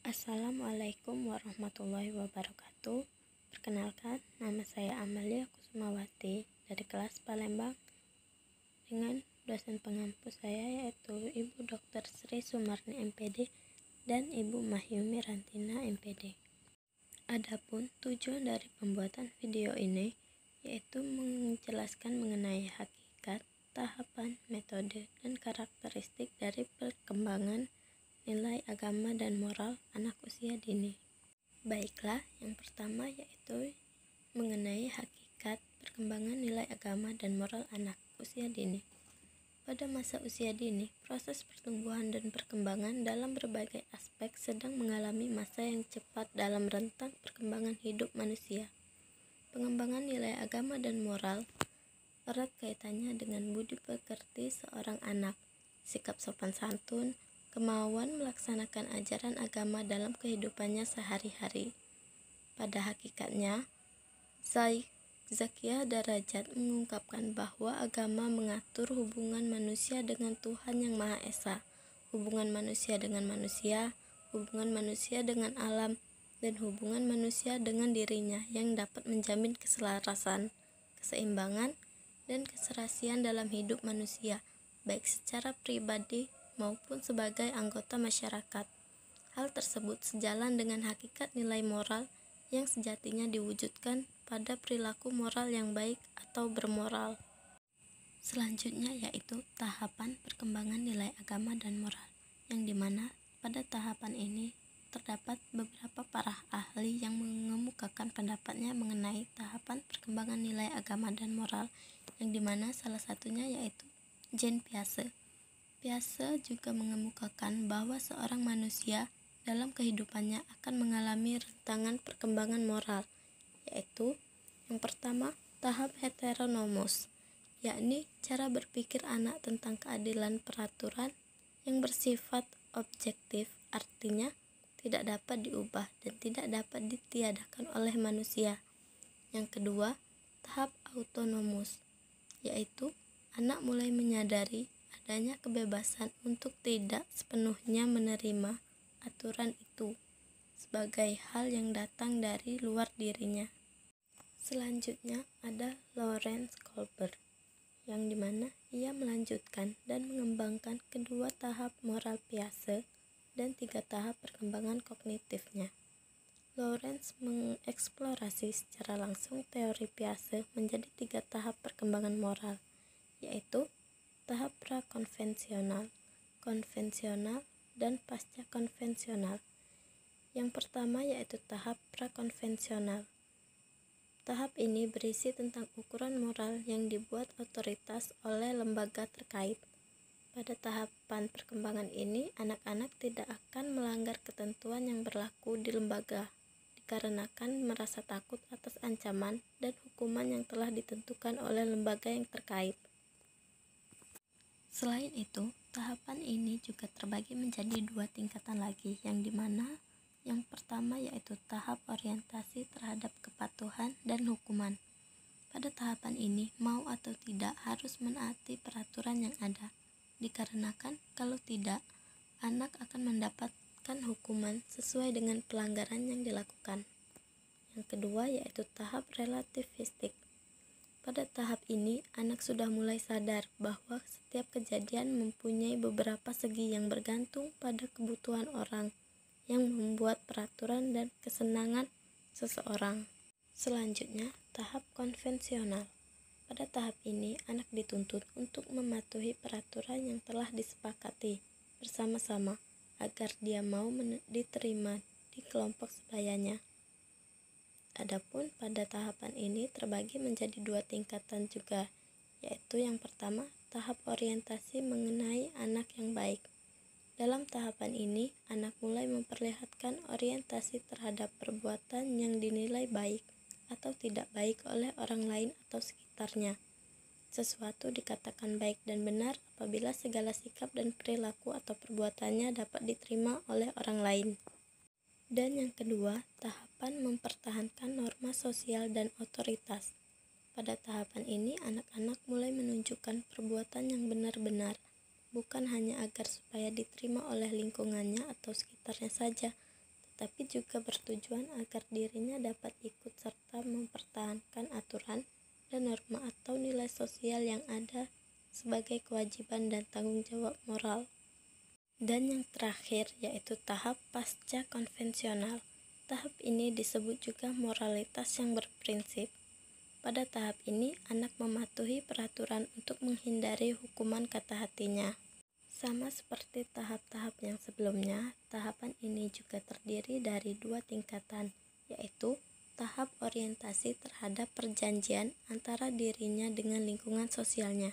Assalamualaikum warahmatullahi wabarakatuh. Perkenalkan, nama saya Amalia Kusumawati dari kelas Palembang dengan dosen pengampu saya yaitu Ibu Dr. Sri Sumarni MPD dan Ibu Mahyumi Rantina MPD. Adapun tujuan dari pembuatan video ini yaitu menjelaskan mengenai hakikat, tahapan, metode, dan karakteristik dari perkembangan nilai agama dan moral anak usia dini. Baiklah, yang pertama yaitu mengenai hakikat perkembangan nilai agama dan moral anak usia dini. Pada masa usia dini, proses pertumbuhan dan perkembangan dalam berbagai aspek sedang mengalami masa yang cepat dalam rentang perkembangan hidup manusia. Pengembangan nilai agama dan moral erat kaitannya dengan budi pekerti seorang anak, sikap sopan santun, kemauan melaksanakan ajaran agama dalam kehidupannya sehari-hari. Pada hakikatnya, Zakiah Darajat mengungkapkan bahwa agama mengatur hubungan manusia dengan Tuhan Yang Maha Esa, hubungan manusia dengan manusia, hubungan manusia dengan alam, dan hubungan manusia dengan dirinya yang dapat menjamin keselarasan, keseimbangan, dan keserasian dalam hidup manusia, baik secara pribadi maupun sebagai anggota masyarakat. Hal tersebut sejalan dengan hakikat nilai moral yang sejatinya diwujudkan pada perilaku moral yang baik atau bermoral. Selanjutnya yaitu tahapan perkembangan nilai agama dan moral, yang dimana pada tahapan ini terdapat beberapa para ahli yang mengemukakan pendapatnya mengenai tahapan perkembangan nilai agama dan moral, yang dimana salah satunya yaitu Jean Piaget. Piaget juga mengemukakan bahwa seorang manusia dalam kehidupannya akan mengalami rentangan perkembangan moral, yaitu yang pertama, tahap heteronomos, yakni cara berpikir anak tentang keadilan peraturan yang bersifat objektif, artinya tidak dapat diubah dan tidak dapat ditiadakan oleh manusia. Yang kedua, tahap autonomus, yaitu anak mulai menyadari adanya kebebasan untuk tidak sepenuhnya menerima aturan itu sebagai hal yang datang dari luar dirinya. Selanjutnya ada Lawrence Kohlberg, yang dimana ia melanjutkan dan mengembangkan kedua tahap moral Piaget dan 3 tahap perkembangan kognitifnya. Lawrence mengeksplorasi secara langsung teori Piaget menjadi 3 tahap perkembangan moral, yaitu tahap prakonvensional, konvensional, dan pasca konvensional. Yang pertama yaitu tahap prakonvensional. Tahap ini berisi tentang ukuran moral yang dibuat otoritas oleh lembaga terkait. Pada tahapan perkembangan ini, anak-anak tidak akan melanggar ketentuan yang berlaku di lembaga, dikarenakan merasa takut atas ancaman dan hukuman yang telah ditentukan oleh lembaga yang terkait. Selain itu, tahapan ini juga terbagi menjadi 2 tingkatan lagi, yang dimana yang pertama yaitu tahap orientasi terhadap kepatuhan dan hukuman. Pada tahapan ini, mau atau tidak harus menaati peraturan yang ada, dikarenakan kalau tidak, anak akan mendapatkan hukuman sesuai dengan pelanggaran yang dilakukan. Yang kedua yaitu tahap relativistik. Pada tahap ini, anak sudah mulai sadar bahwa setiap kejadian mempunyai beberapa segi yang bergantung pada kebutuhan orang yang membuat peraturan dan kesenangan seseorang. Selanjutnya, tahap konvensional. Pada tahap ini, anak dituntut untuk mematuhi peraturan yang telah disepakati bersama-sama agar dia mau diterima di kelompok sebayanya. Adapun pada tahapan ini terbagi menjadi 2 tingkatan juga, yaitu yang pertama, tahap orientasi mengenai anak yang baik. Dalam tahapan ini, anak mulai memperlihatkan orientasi terhadap perbuatan yang dinilai baik atau tidak baik oleh orang lain atau sekitarnya. Sesuatu dikatakan baik dan benar apabila segala sikap dan perilaku atau perbuatannya dapat diterima oleh orang lain. Dan yang kedua, tahapan mempertahankan norma sosial dan otoritas. Pada tahapan ini, anak-anak mulai menunjukkan perbuatan yang benar-benar, bukan hanya agar supaya diterima oleh lingkungannya atau sekitarnya saja, tapi juga bertujuan agar dirinya dapat ikut serta mempertahankan aturan dan norma atau nilai sosial yang ada sebagai kewajiban dan tanggung jawab moral. Dan yang terakhir yaitu tahap pasca konvensional. Tahap ini disebut juga moralitas yang berprinsip. Pada tahap ini, anak mematuhi peraturan untuk menghindari hukuman kata hatinya. Sama seperti tahap-tahap yang sebelumnya, tahapan ini juga terdiri dari 2 tingkatan, yaitu tahap orientasi terhadap perjanjian antara dirinya dengan lingkungan sosialnya.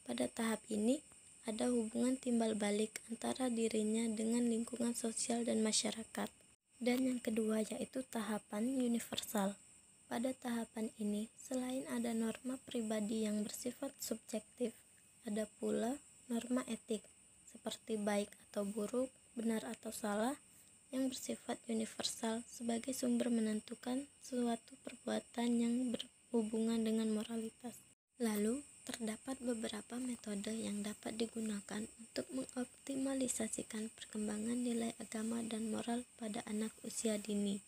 Pada tahap ini, ada hubungan timbal balik antara dirinya dengan lingkungan sosial dan masyarakat. Dan yang kedua yaitu tahapan universal. Pada tahapan ini, selain ada norma pribadi yang bersifat subjektif, ada pula norma etik, seperti baik atau buruk, benar atau salah, yang bersifat universal sebagai sumber menentukan suatu perbuatan yang berhubungan dengan moralitas. Lalu, terdapat beberapa metode yang dapat digunakan untuk mengoptimalisasikan perkembangan nilai agama dan moral pada anak usia dini,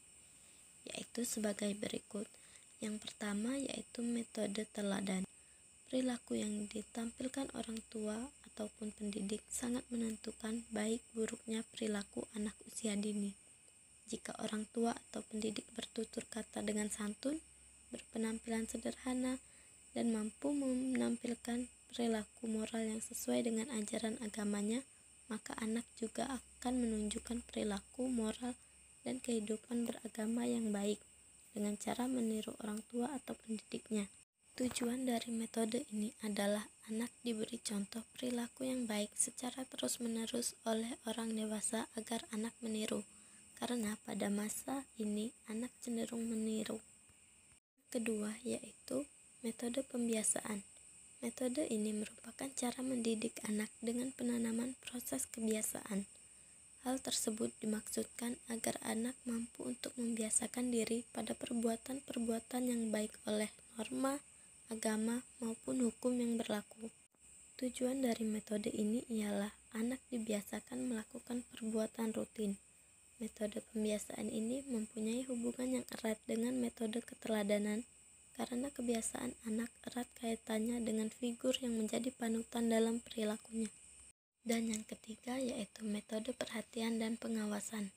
yaitu sebagai berikut. Yang pertama yaitu metode teladan. Perilaku yang ditampilkan orang tua ataupun pendidik sangat menentukan baik buruknya perilaku anak usia dini. Jika orang tua atau pendidik bertutur kata dengan santun, berpenampilan sederhana, dan mampu menampilkan perilaku moral yang sesuai dengan ajaran agamanya, maka anak juga akan menunjukkan perilaku moral dan kehidupan beragama yang baik dengan cara meniru orang tua atau pendidiknya. Tujuan dari metode ini adalah anak diberi contoh perilaku yang baik secara terus-menerus oleh orang dewasa agar anak meniru, karena pada masa ini anak cenderung meniru. Kedua yaitu metode pembiasaan. Metode ini merupakan cara mendidik anak dengan penanaman proses kebiasaan. Hal tersebut dimaksudkan agar anak mampu untuk membiasakan diri pada perbuatan-perbuatan yang baik oleh norma, agama, maupun hukum yang berlaku. Tujuan dari metode ini ialah anak dibiasakan melakukan perbuatan rutin. Metode pembiasaan ini mempunyai hubungan yang erat dengan metode keteladanan, karena kebiasaan anak erat kaitannya dengan figur yang menjadi panutan dalam perilakunya. Dan yang ketiga yaitu metode perhatian dan pengawasan.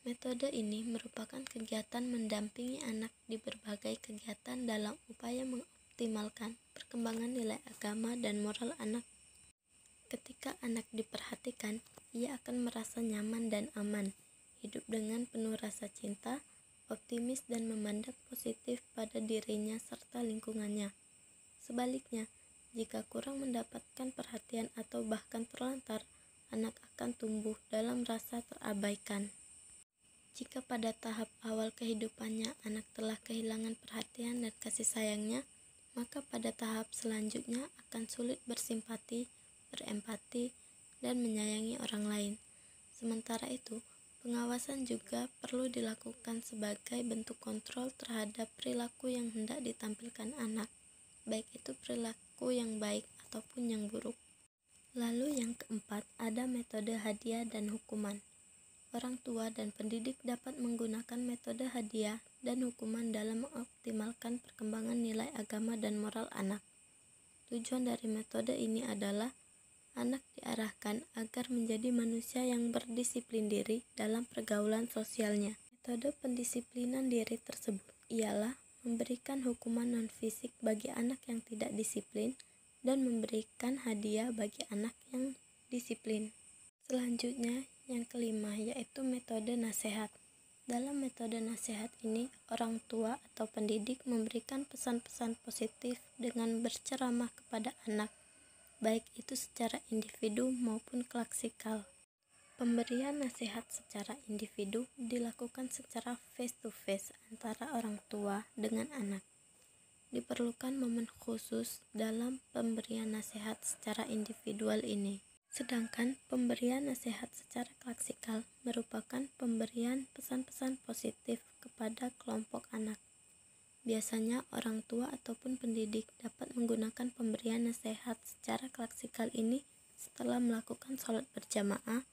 Metode ini merupakan kegiatan mendampingi anak di berbagai kegiatan dalam upaya mengoptimalkan perkembangan nilai agama dan moral anak. Ketika anak diperhatikan, ia akan merasa nyaman dan aman, hidup dengan penuh rasa cinta, optimis dan memandang positif pada dirinya serta lingkungannya. Sebaliknya, jika kurang mendapatkan perhatian atau bahkan terlantar, anak akan tumbuh dalam rasa terabaikan. Jika pada tahap awal kehidupannya anak telah kehilangan perhatian dan kasih sayangnya, maka pada tahap selanjutnya akan sulit bersimpati, berempati, dan menyayangi orang lain. Sementara itu, pengawasan juga perlu dilakukan sebagai bentuk kontrol terhadap perilaku yang hendak ditampilkan anak, baik itu perilaku yang baik ataupun yang buruk. Lalu yang keempat, ada metode hadiah dan hukuman. Orang tua dan pendidik dapat menggunakan metode hadiah dan hukuman dalam mengoptimalkan perkembangan nilai agama dan moral anak. Tujuan dari metode ini adalah anak diarahkan agar menjadi manusia yang berdisiplin diri dalam pergaulan sosialnya. Metode pendisiplinan diri tersebut ialah memberikan hukuman non-fisik bagi anak yang tidak disiplin dan memberikan hadiah bagi anak yang disiplin. Selanjutnya, yang kelima yaitu metode nasihat. Dalam metode nasihat ini, orang tua atau pendidik memberikan pesan-pesan positif dengan berceramah kepada anak, baik itu secara individu maupun klassikal. Pemberian nasihat secara individu dilakukan secara face-to-face antara orang tua dengan anak. Diperlukan momen khusus dalam pemberian nasihat secara individual ini. Sedangkan pemberian nasihat secara klassikal merupakan pemberian pesan-pesan positif kepada kelompok anak. Biasanya orang tua ataupun pendidik dapat menggunakan pemberian nasihat secara klassikal ini setelah melakukan sholat berjamaah,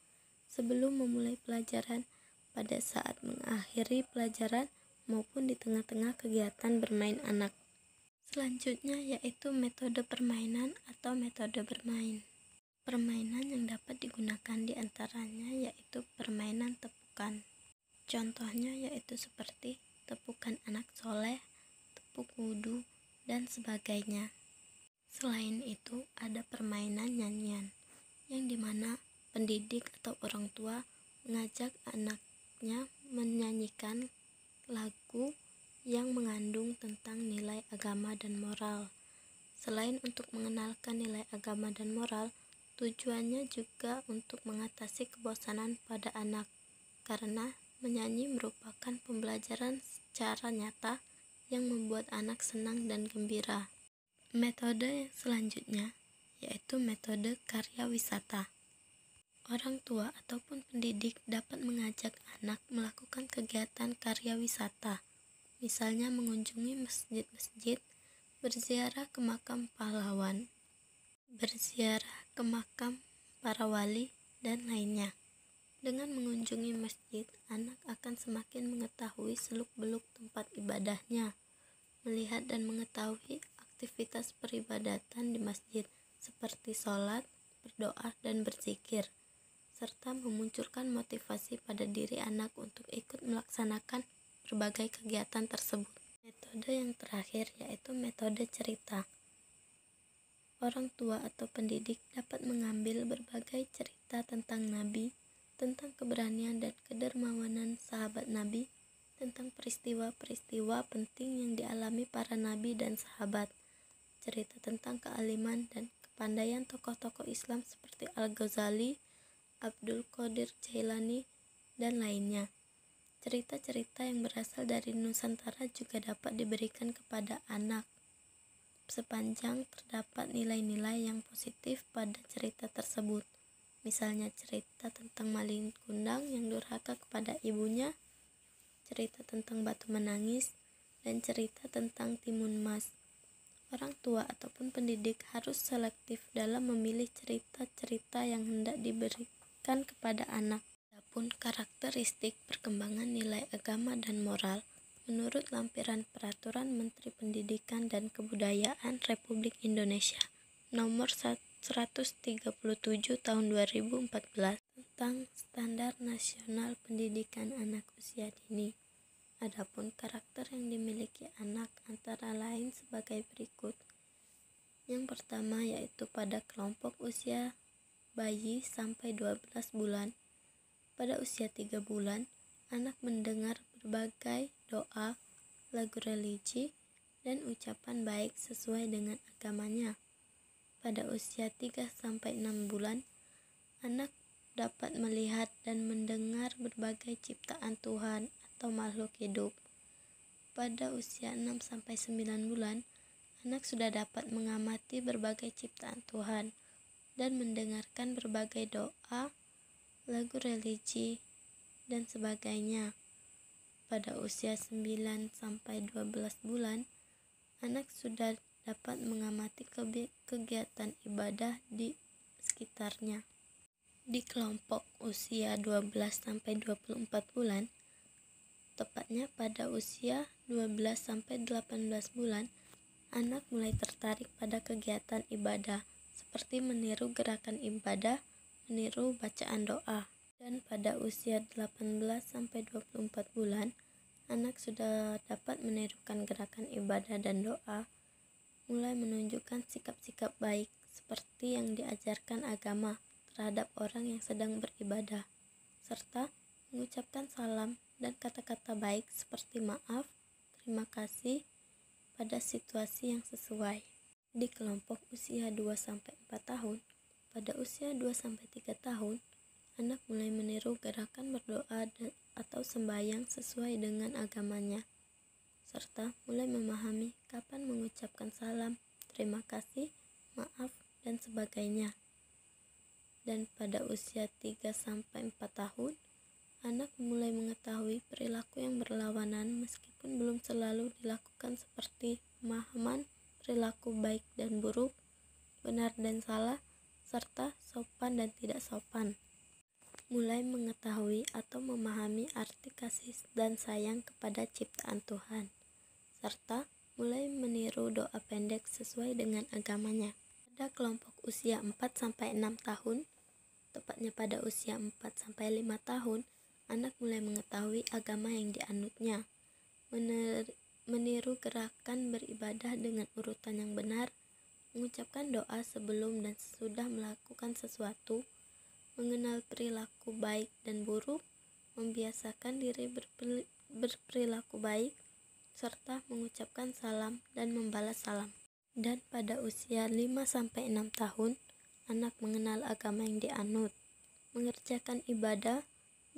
sebelum memulai pelajaran, pada saat mengakhiri pelajaran maupun di tengah-tengah kegiatan bermain anak. Selanjutnya yaitu metode permainan atau metode bermain. Permainan yang dapat digunakan di antaranya yaitu permainan tepukan. Contohnya yaitu seperti tepukan anak soleh, tepuk wudhu, dan sebagainya. Selain itu ada permainan nyanyian, yang dimana pendidik atau orang tua mengajak anaknya menyanyikan lagu yang mengandung tentang nilai agama dan moral. Selain untuk mengenalkan nilai agama dan moral, tujuannya juga untuk mengatasi kebosanan pada anak, karena menyanyi merupakan pembelajaran secara nyata yang membuat anak senang dan gembira. Metode selanjutnya yaitu metode karya wisata. Orang tua ataupun pendidik dapat mengajak anak melakukan kegiatan karya wisata, misalnya mengunjungi masjid-masjid, berziarah ke makam pahlawan, berziarah ke makam para wali, dan lainnya. Dengan mengunjungi masjid, anak akan semakin mengetahui seluk-beluk tempat ibadahnya, melihat dan mengetahui aktivitas peribadatan di masjid seperti sholat, berdoa, dan berzikir, serta memunculkan motivasi pada diri anak untuk ikut melaksanakan berbagai kegiatan tersebut. Metode yang terakhir yaitu metode cerita. Orang tua atau pendidik dapat mengambil berbagai cerita tentang Nabi, tentang keberanian dan kedermawanan sahabat Nabi, tentang peristiwa-peristiwa penting yang dialami para nabi dan sahabat, cerita tentang kealiman dan kepandaian tokoh-tokoh Islam seperti Al-Ghazali, Abdul Qadir Jailani, dan lainnya. Cerita-cerita yang berasal dari Nusantara juga dapat diberikan kepada anak, sepanjang terdapat nilai-nilai yang positif pada cerita tersebut. Misalnya cerita tentang maling kundang yang durhaka kepada ibunya, cerita tentang batu menangis, dan cerita tentang timun mas. Orang tua ataupun pendidik harus selektif dalam memilih cerita-cerita yang hendak diberikan kepada anak. Adapun karakteristik perkembangan nilai agama dan moral menurut lampiran Peraturan Menteri Pendidikan dan Kebudayaan Republik Indonesia Nomor 137 Tahun 2014 tentang Standar Nasional Pendidikan Anak Usia Dini. Adapun karakter yang dimiliki anak antara lain sebagai berikut. Yang pertama yaitu pada kelompok usia bayi sampai 12 bulan. Pada usia 3 bulan, anak mendengar berbagai doa, lagu religi, dan ucapan baik sesuai dengan agamanya. Pada usia 3 sampai 6 bulan, anak dapat melihat dan mendengar berbagai ciptaan Tuhan atau makhluk hidup. Pada usia 6 sampai 9 bulan, anak sudah dapat mengamati berbagai ciptaan Tuhan dan mendengarkan berbagai doa, lagu religi, dan sebagainya. Pada usia 9 sampai 12 bulan, anak sudah dapat mengamati kegiatan ibadah di sekitarnya. Di kelompok usia 12 sampai 24 bulan, tepatnya pada usia 12 sampai 18 bulan, anak mulai tertarik pada kegiatan ibadah seperti meniru gerakan ibadah, meniru bacaan doa. Dan pada usia 18 sampai 24 bulan, anak sudah dapat menirukan gerakan ibadah dan doa, mulai menunjukkan sikap-sikap baik seperti yang diajarkan agama terhadap orang yang sedang beribadah, serta mengucapkan salam dan kata-kata baik seperti maaf, terima kasih pada situasi yang sesuai. Di kelompok usia 2-4 tahun, pada usia 2-3 tahun, anak mulai meniru gerakan berdoa atau sembahyang sesuai dengan agamanya, serta mulai memahami kapan mengucapkan salam, terima kasih, maaf, dan sebagainya. Dan pada usia 3-4 tahun, anak mulai mengetahui perilaku yang berlawanan meskipun belum selalu dilakukan seperti pemahaman perilaku baik dan buruk, benar dan salah, serta sopan dan tidak sopan. mulai mengetahui atau memahami arti kasih dan sayang kepada ciptaan Tuhan, serta mulai meniru doa pendek sesuai dengan agamanya. Pada kelompok usia 4-6 tahun, tepatnya pada usia 4-5 tahun, anak mulai mengetahui agama yang dianutnya, meniru gerakan beribadah dengan urutan yang benar, mengucapkan doa sebelum dan sesudah melakukan sesuatu, mengenal perilaku baik dan buruk, membiasakan diri berperilaku baik, serta mengucapkan salam dan membalas salam. Dan pada usia 5-6 tahun, anak mengenal agama yang dianut, mengerjakan ibadah,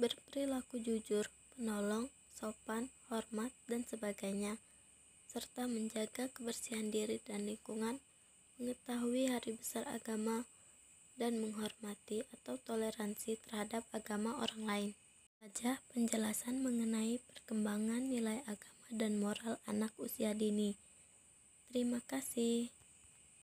berperilaku jujur, penolong, sopan, hormat, dan sebagainya, serta menjaga kebersihan diri dan lingkungan, mengetahui hari besar agama, dan menghormati atau toleransi terhadap agama orang lain. Saja penjelasan mengenai perkembangan nilai agama dan moral anak usia dini. Terima kasih.